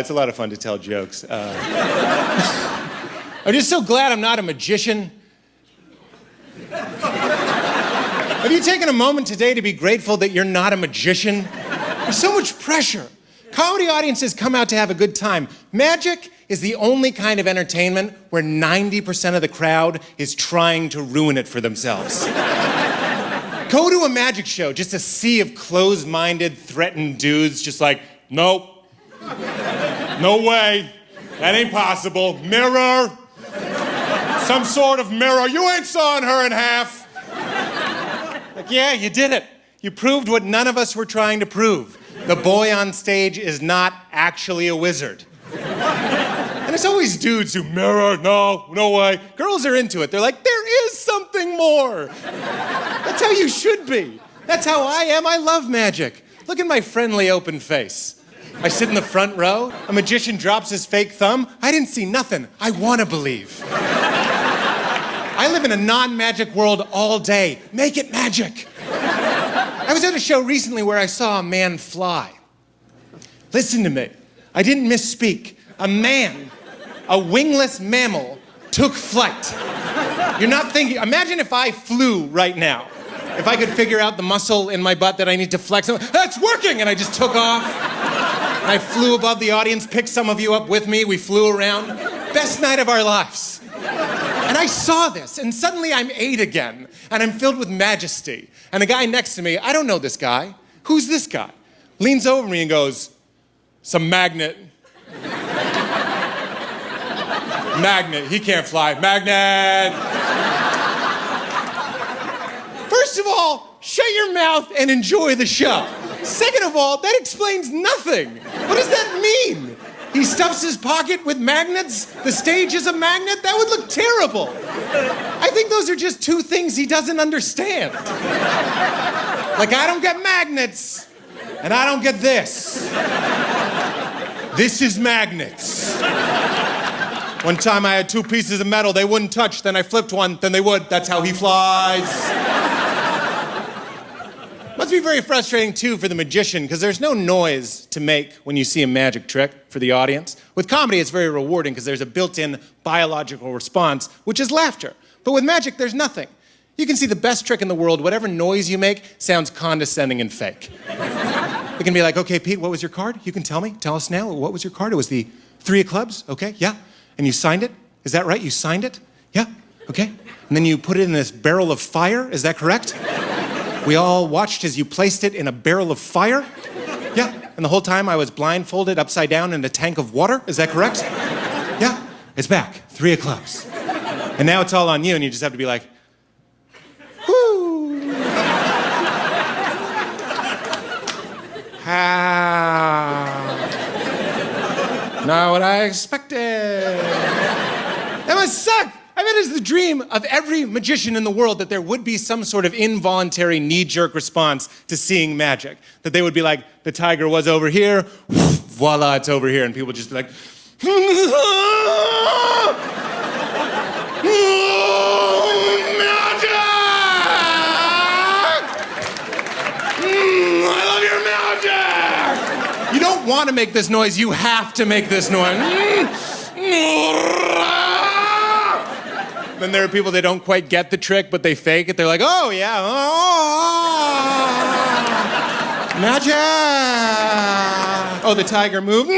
It's a lot of fun to tell jokes. I'm just so glad I'm not a magician. Have you taken a moment today to be grateful that you're not a magician? There's so much pressure. Comedy audiences come out to have a good time. Magic is the only kind of entertainment where 90% of the crowd is trying to ruin it for themselves. Go to a magic show, just a sea of closed-minded, threatened dudes just like, nope, no way, that ain't possible, mirror, some sort of mirror, you ain't sawing her in half. Like, yeah, you did it. You proved what none of us were trying to prove. The boy on stage is not actually a wizard. And it's always dudes who mirror, no way. Girls are into it. They're like, there is something more. That's how you should be. That's how I am. I love magic. Look at my friendly open face. I sit in the front row. A magician drops his fake thumb. I didn't see nothing. I want to believe. I live in a non-magic world all day. Make it magic. I was at a show recently where I saw a man fly. Listen to me. I didn't misspeak. A man, a wingless mammal, took flight. You're not thinking, imagine if I flew right now. If I could figure out the muscle in my butt that I need to flex, that's working! And I just took off. And I flew above the audience, picked some of you up with me, we flew around. Best night of our lives. And I saw this, and suddenly I'm 8 again, and I'm filled with majesty. And the guy next to me, I don't know this guy. Who's this guy? Leans over me and goes, some magnet. Magnet, he can't fly. Magnet! First of all, shut your mouth and enjoy the show. Second of all, that explains nothing. What does that mean? He stuffs his pocket with magnets? The stage is a magnet? That would look terrible. I think those are just two things he doesn't understand. Like, I don't get magnets, and I don't get this. This is magnets. One time I had 2 pieces of metal, they wouldn't touch, then I flipped one, then they would. That's how he flies. Must be very frustrating, too, for the magician, because there's no noise to make when you see a magic trick for the audience. With comedy, it's very rewarding, because there's a built-in biological response, which is laughter. But with magic, there's nothing. You can see the best trick in the world, whatever noise you make sounds condescending and fake. It can be like, okay, Pete, what was your card? You can tell me. Tell us now. What was your card? It was the 3 of clubs. Okay, yeah. And you signed it? Is that right? You signed it? Yeah, okay. And then you put it in this barrel of fire. Is that correct? We all watched as you placed it in a barrel of fire. Yeah. And the whole time I was blindfolded upside down in a tank of water. Is that correct? Yeah. It's back. 3 of clubs. And now it's all on you, and you just have to be like, whoo. Not what I expected. That must suck. I bet it's the dream of every magician in the world that there would be some sort of involuntary knee-jerk response to seeing magic. That they would be like, the tiger was over here, voila, it's over here. And people would just be like, magic! I love your magic! You don't want to make this noise, you have to make this noise. Then there are people that don't quite get the trick, but they fake it. They're like, oh, yeah. Oh, magic. Oh, the tiger moved.